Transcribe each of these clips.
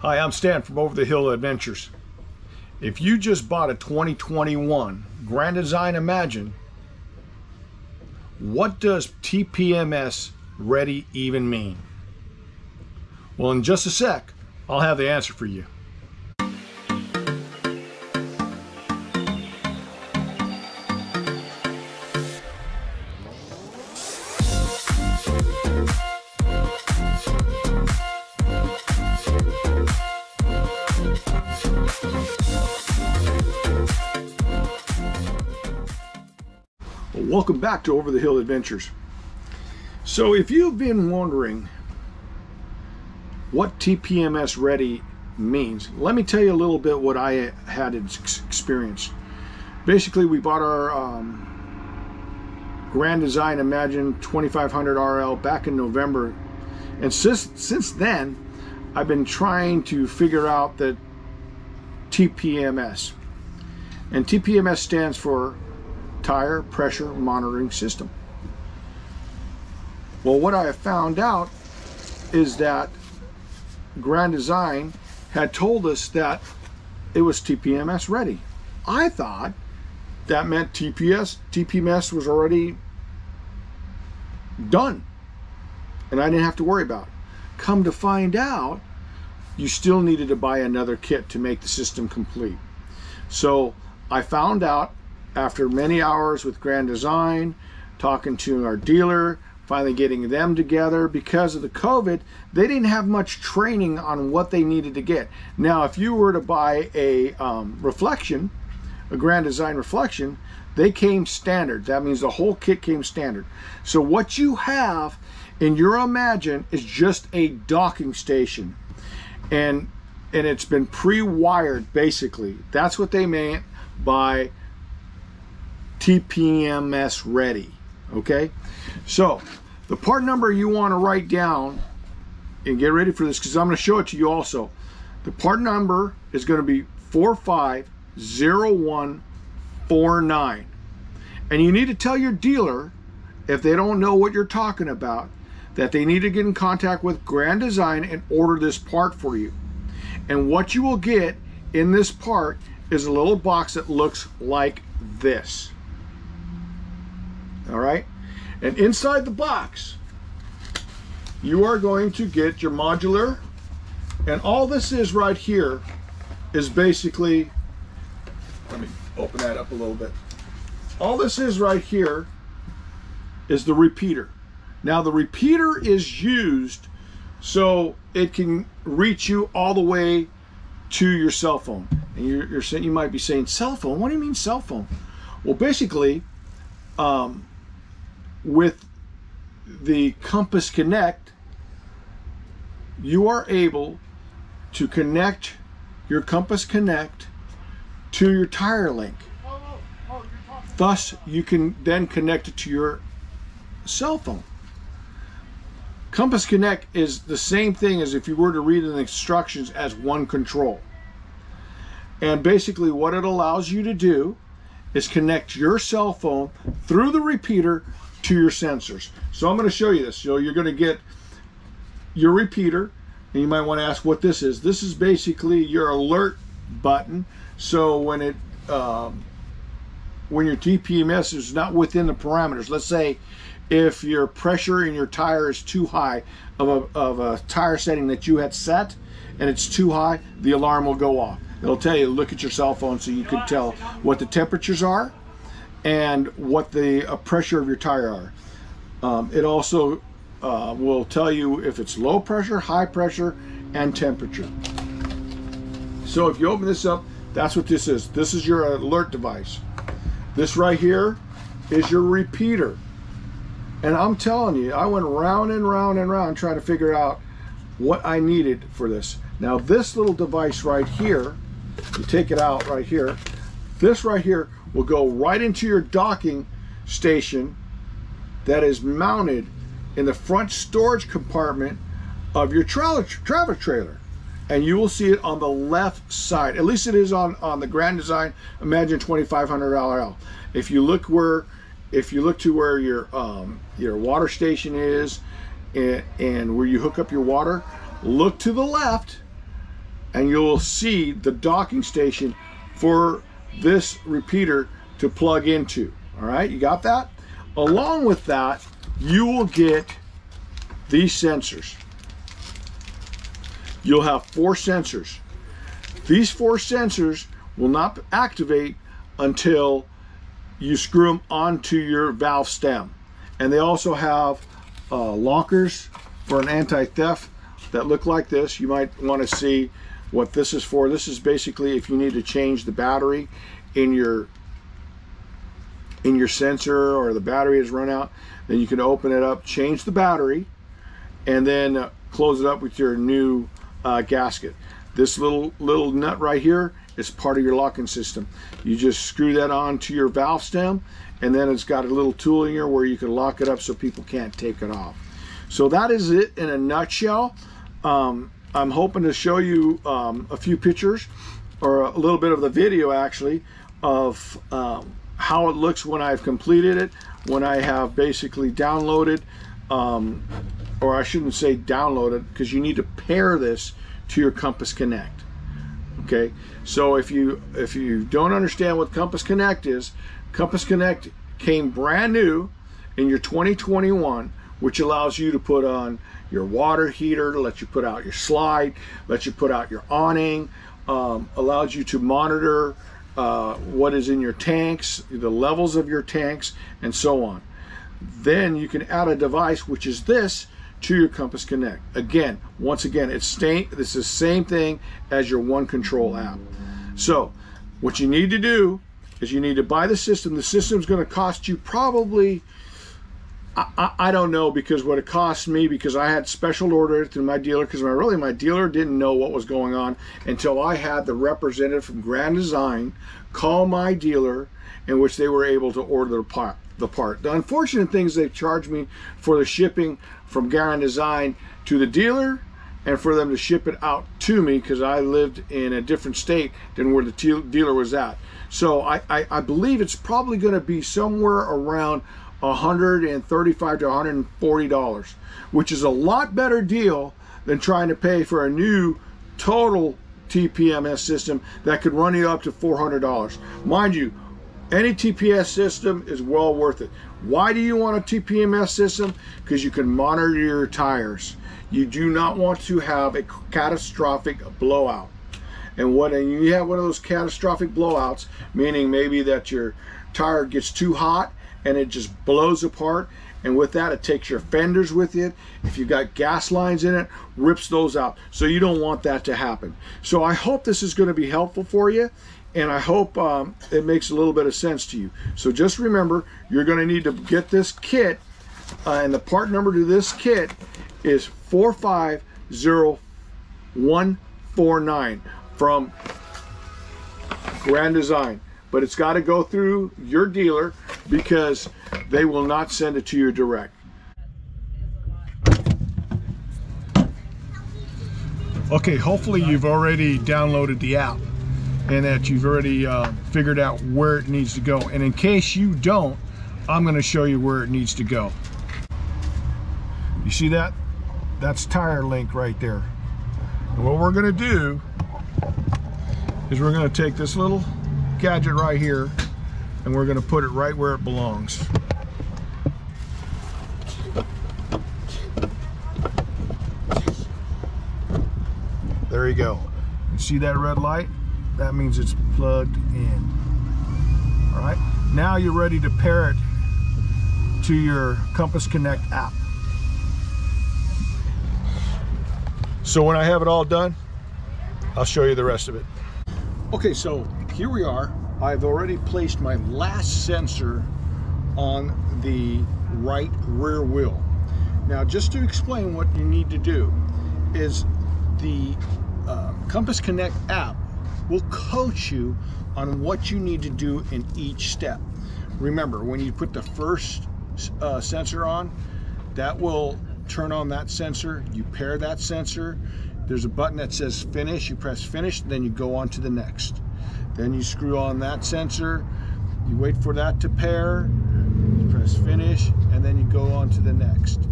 Hi, I'm Stan from Over the Hill Adventures. If you just bought a 2021 Grand Design Imagine, what does TPMS ready even mean? Well, in just a sec, I'll have the answer for you. Welcome back to Over the Hill Adventures. So if you've been wondering what TPMS ready means, let me tell you a little bit what I had experienced. Basically, we bought our Grand Design Imagine 2500 RL back in November, and since then I've been trying to figure out the TPMS, and TPMS stands for Tire Pressure Monitoring System. Well, what I have found out is that Grand Design had told us that it was TPMS ready. I thought that meant TPMS was already done and I didn't have to worry about it. Come to find out, you still needed to buy another kit to make the system complete. So I found out after many hours with Grand Design, talking to our dealer, finally getting them together. Because of the COVID, they didn't have much training on what they needed to get. Now, if you were to buy a reflection, a Grand Design reflection, they came standard. That means the whole kit came standard. So what you have in your Imagine is just a docking station. And it's been pre-wired, basically. That's what they meant by TPMS ready. Okay, so the part number you want to write down and get ready for this, because I'm going to show it to you also. The part number is going to be 450149, and you need to tell your dealer, if they don't know what you're talking about, that they need to get in contact with Grand Design and order this part for you. And what you will get in this part is a little box that looks like this. All right, and inside the box you are going to get your modular, and all this is right here is basically, let me open that up a little bit. All this is right here is the repeater. Now the repeater is used so it can reach you all the way to your cell phone. And you're saying, you might be saying, cell phone? What do you mean cell phone? Well, basically, with the Compass Connect, you are able to connect your Compass Connect to your Tire Linc. Thus, you can then connect it to your cell phone. Compass Connect is the same thing as if you were to read the instructions as one control. And basically what it allows you to do is connect your cell phone through the repeater to your sensors. So I'm going to show you this. So you're going to get your repeater, and you might want to ask what this is. This is basically your alert button. So when it when your TPMS is not within the parameters, let's say if your pressure in your tire is too high of a tire setting that you had set, and it's too high, the alarm will go off. It'll tell you, look at your cell phone so you can tell what the temperatures are and what the pressure of your tire are. It also will tell you if it's low pressure, high pressure, and temperature. So if you open this up, that's what this is. This is your alert device. This right here is your repeater. And I'm telling you, I went round and round and round trying to figure out what I needed for this. Now this little device right here, you take it out right here, this right here will go right into your docking station that is mounted in the front storage compartment of your travel trailer. And you will see it on the left side. At least it is on the Grand Design Imagine 2500 RL. If you look to where your water station is and where you hook up your water, look to the left and you'll see the docking station for this repeater to plug into. All right, you got that? Along with that, you will get these sensors. You'll have 4 sensors. These 4 sensors will not activate until you screw them onto your valve stem. And they also have lockers for an anti-theft that look like this. You might want to see what this is for. This is basically if you need to change the battery in your sensor, or the battery has run out, then you can open it up, change the battery, and then close it up with your new gasket. This little nut right here is part of your locking system. You just screw that onto your valve stem, and then it's got a little tool in here where you can lock it up so people can't take it off. So that is it in a nutshell. I'm hoping to show you a few pictures, or a little bit of the video actually, of how it looks when I've completed it, when I have basically downloaded, or I shouldn't say downloaded, because you need to pair this to your Compass Connect. Okay, so if you don't understand what Compass Connect is, Compass Connect came brand new in your 2021, which allows you to put on your water heater, lets you put out your slide, lets you put out your awning, allows you to monitor what is in your tanks, the levels of your tanks, and so on. Then you can add a device, which is this, to your Compass Connect. Again, once again, it's the same thing as your One Control app. So what you need to do is you need to buy the system. The system's going to cost you probably, I don't know, because what it cost me, because I had special order through my dealer, because my dealer didn't know what was going on until I had the representative from Grand Design call my dealer, in which they were able to order the part. The unfortunate thing is they charged me for the shipping from Grand Design to the dealer, and for them to ship it out to me, because I lived in a different state than where the dealer was at. So I believe it's probably going to be somewhere around $135 to $140, which is a lot better deal than trying to pay for a new total TPMS system that could run you up to $400. Mind you, any TPS system is well worth it. Why do you want a TPMS system? Because you can monitor your tires. You do not want to have a catastrophic blowout. And when you have one of those catastrophic blowouts, meaning maybe that your tire gets too hot and it just blows apart, and with that it takes your fenders with it. If you've got gas lines in it, rips those out. So you don't want that to happen. So I hope this is going to be helpful for you, and I hope it makes a little bit of sense to you. So just remember, you're going to need to get this kit, and the part number to this kit is 450149 from Grand Design. But it's got to go through your dealer, because they will not send it to you direct. Okay, hopefully you've already downloaded the app and that you've already figured out where it needs to go. And in case you don't, I'm going to show you where it needs to go. You see that? That's Tire Linc right there. And what we're going to do is we're going to take this little gadget right here, and we're going to put it right where it belongs. There you go. You see that red light? That means it's plugged in. All right, now you're ready to pair it to your Compass Connect app. So when I have it all done, I'll show you the rest of it. Okay, so here we are. I've already placed my last sensor on the right rear wheel. Now, just to explain what you need to do is the Compass Connect app will coach you on what you need to do in each step. Remember, when you put the first sensor on, that will turn on that sensor. You pair that sensor. There's a button that says finish. You press finish, then you go on to the next. Then you screw on that sensor. You wait for that to pair. You press finish, and then you go on to the next.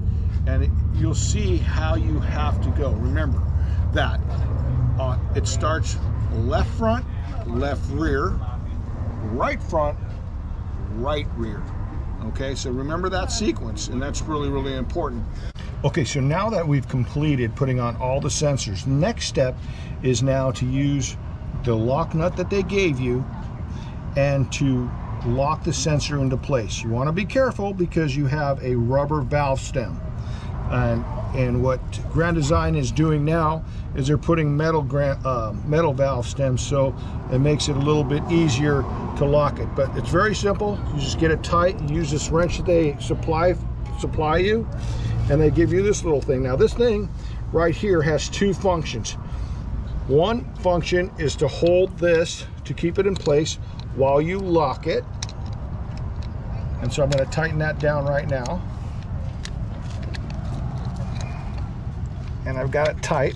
And you'll see how you have to go. Remember that it starts left front, left rear, right front, right rear. Okay, so remember that sequence, and that's really, really important. Okay, so now that we've completed putting on all the sensors, next step is now to use the lock nut that they gave you and to lock the sensor into place. You want to be careful because you have a rubber valve stem. And what Grand Design is doing now is they're putting metal valve stems, so it makes it a little bit easier to lock it. But it's very simple. You just get it tight. You use this wrench that they supply you, and they give you this little thing. Now this thing right here has two functions. One function is to hold this to keep it in place while you lock it. And so I'm going to tighten that down right now. And I've got it tight.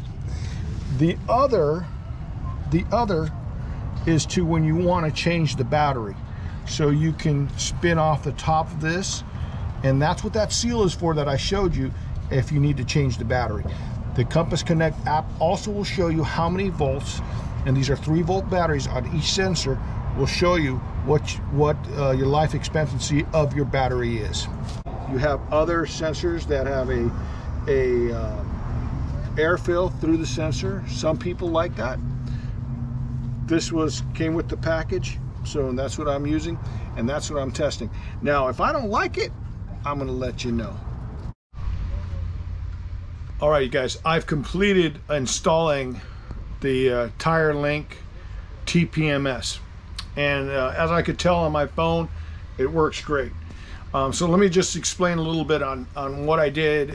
The other is to when you want to change the battery. So you can spin off the top of this, and that's what that seal is for that I showed you if you need to change the battery. The Compass Connect app also will show you how many volts, and these are 3-volt batteries on each sensor, will show you what your life expectancy of your battery is. You have other sensors that have a air fill through the sensor. Some people like that. This came with the package, so that's what I'm using, and that's what I'm testing. Now, if I don't like it, I'm going to let you know. All right, you guys, I've completed installing the Tire Linc TPMS, and as I could tell on my phone, it works great. So let me just explain a little bit on what I did,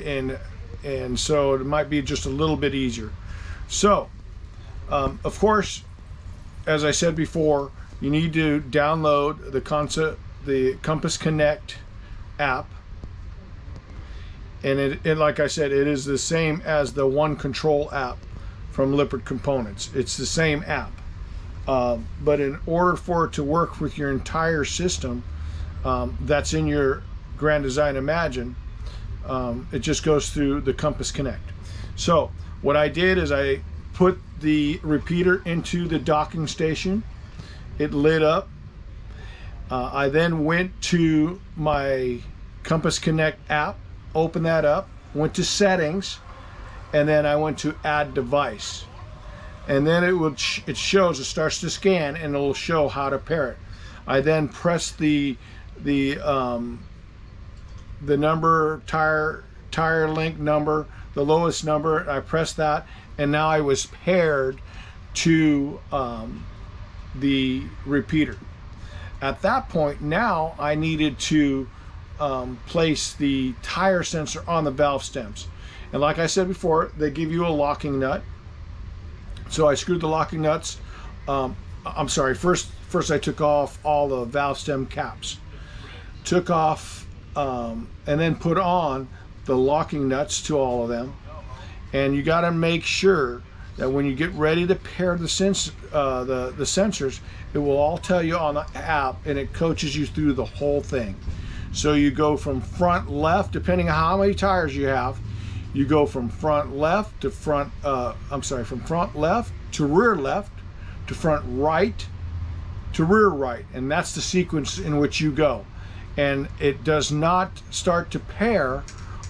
and so it might be just a little bit easier. So, of course, as I said before, you need to download the Compass Connect app. And it, like I said, it is the same as the One Control app from Lippert Components. It's the same app. But in order for it to work with your entire system that's in your Grand Design Imagine, it just goes through the Compass Connect. So what I did is I put the repeater into the docking station. It lit up. I then went to my Compass Connect app, opened that up, went to settings, and then I went to add device. And then it starts to scan, and it'll show how to pair it. I then press the number, tire link number, the lowest number. I pressed that, and now I was paired to the repeater. At that point, now I needed to place the tire sensor on the valve stems. And like I said before, they give you a locking nut. So I screwed the locking nuts. I'm sorry, first I took off all the valve stem caps. Took off and then put on the locking nuts to all of them. And you got to make sure that when you get ready to pair the sensors, it will all tell you on the app, and it coaches you through the whole thing. So you go from front left, depending on how many tires you have, you go from front left to from front left to rear left to front right to rear right, and that's the sequence in which you go. And it does not start to pair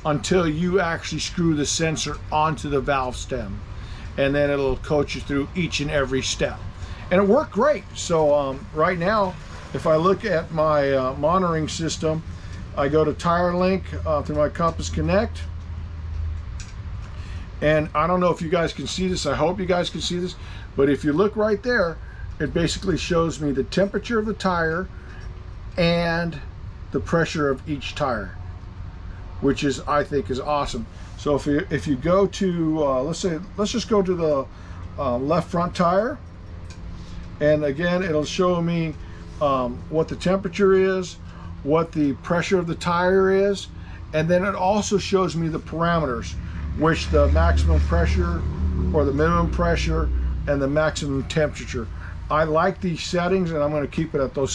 until you actually screw the sensor onto the valve stem, and then it'll coach you through each and every step. And it worked great. So right now, if I look at my monitoring system, I go to Tire Linc through my Compass Connect, and I don't know if you guys can see this. I hope you guys can see this, but if you look right there, it basically shows me the temperature of the tire and the pressure of each tire, which is, I think, is awesome. So if you go to let's just go to the left front tire, and again it'll show me what the temperature is, what the pressure of the tire is, and then it also shows me the parameters, which the maximum pressure or the minimum pressure and the maximum temperature. I like these settings, and I'm going to keep it at those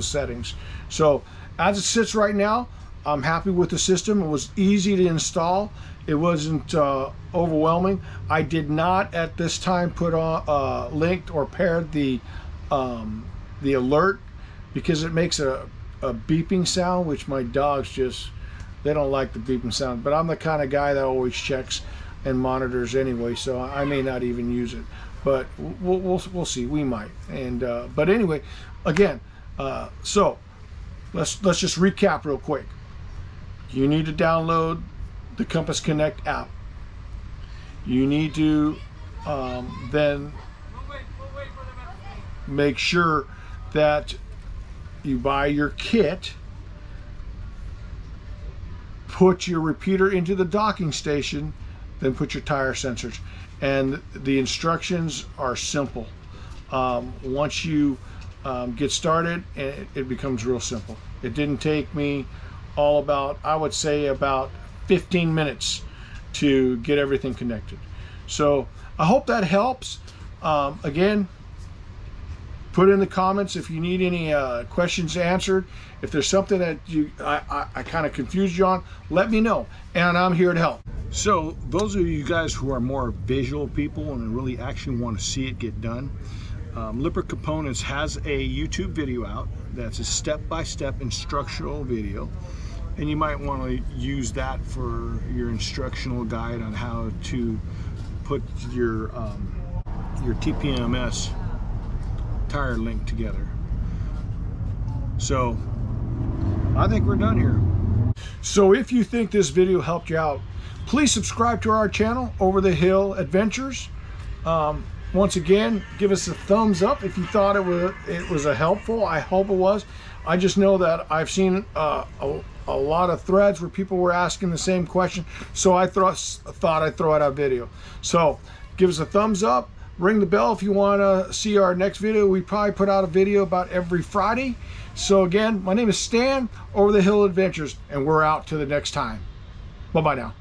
settings. So as it sits right now, I'm happy with the system. It was easy to install, It wasn't overwhelming. I did not at this time put on linked or paired the alert, because it makes a beeping sound, which my dogs just, they don't like the beeping sound. But I'm the kind of guy that always checks and monitors anyway, so I may not even use it. But we'll see. We might. And but anyway, again, so let's just recap real quick. You need to download the Compass Connect app. You need to then make sure that you buy your kit, put your repeater into the docking station, then put your tire sensors. And the instructions are simple. Once you get started, it becomes real simple. It didn't take me all about, I would say, about 15 minutes to get everything connected. So I hope that helps. Again, put in the comments if you need any questions answered. If there's something that I kind of confused you on, let me know, and I'm here to help. So those of you guys who are more visual people and really actually want to see it get done, Lippert Components has a YouTube video out that's a step-by-step instructional video, and you might want to use that for your instructional guide on how to put your TPMS tire link together. So I think we're done here. So if you think this video helped you out, please subscribe to our channel, Over the Hill Adventures. Once again, give us a thumbs up if you thought it was helpful. I hope it was. I just know that I've seen a lot of threads where people were asking the same question, so I thought I'd throw out a video. So give us a thumbs up, ring the bell if you want to see our next video. We probably put out a video about every Friday. So again, my name is Stan, Over the Hill Adventures, and we're out till the next time. Bye-bye now.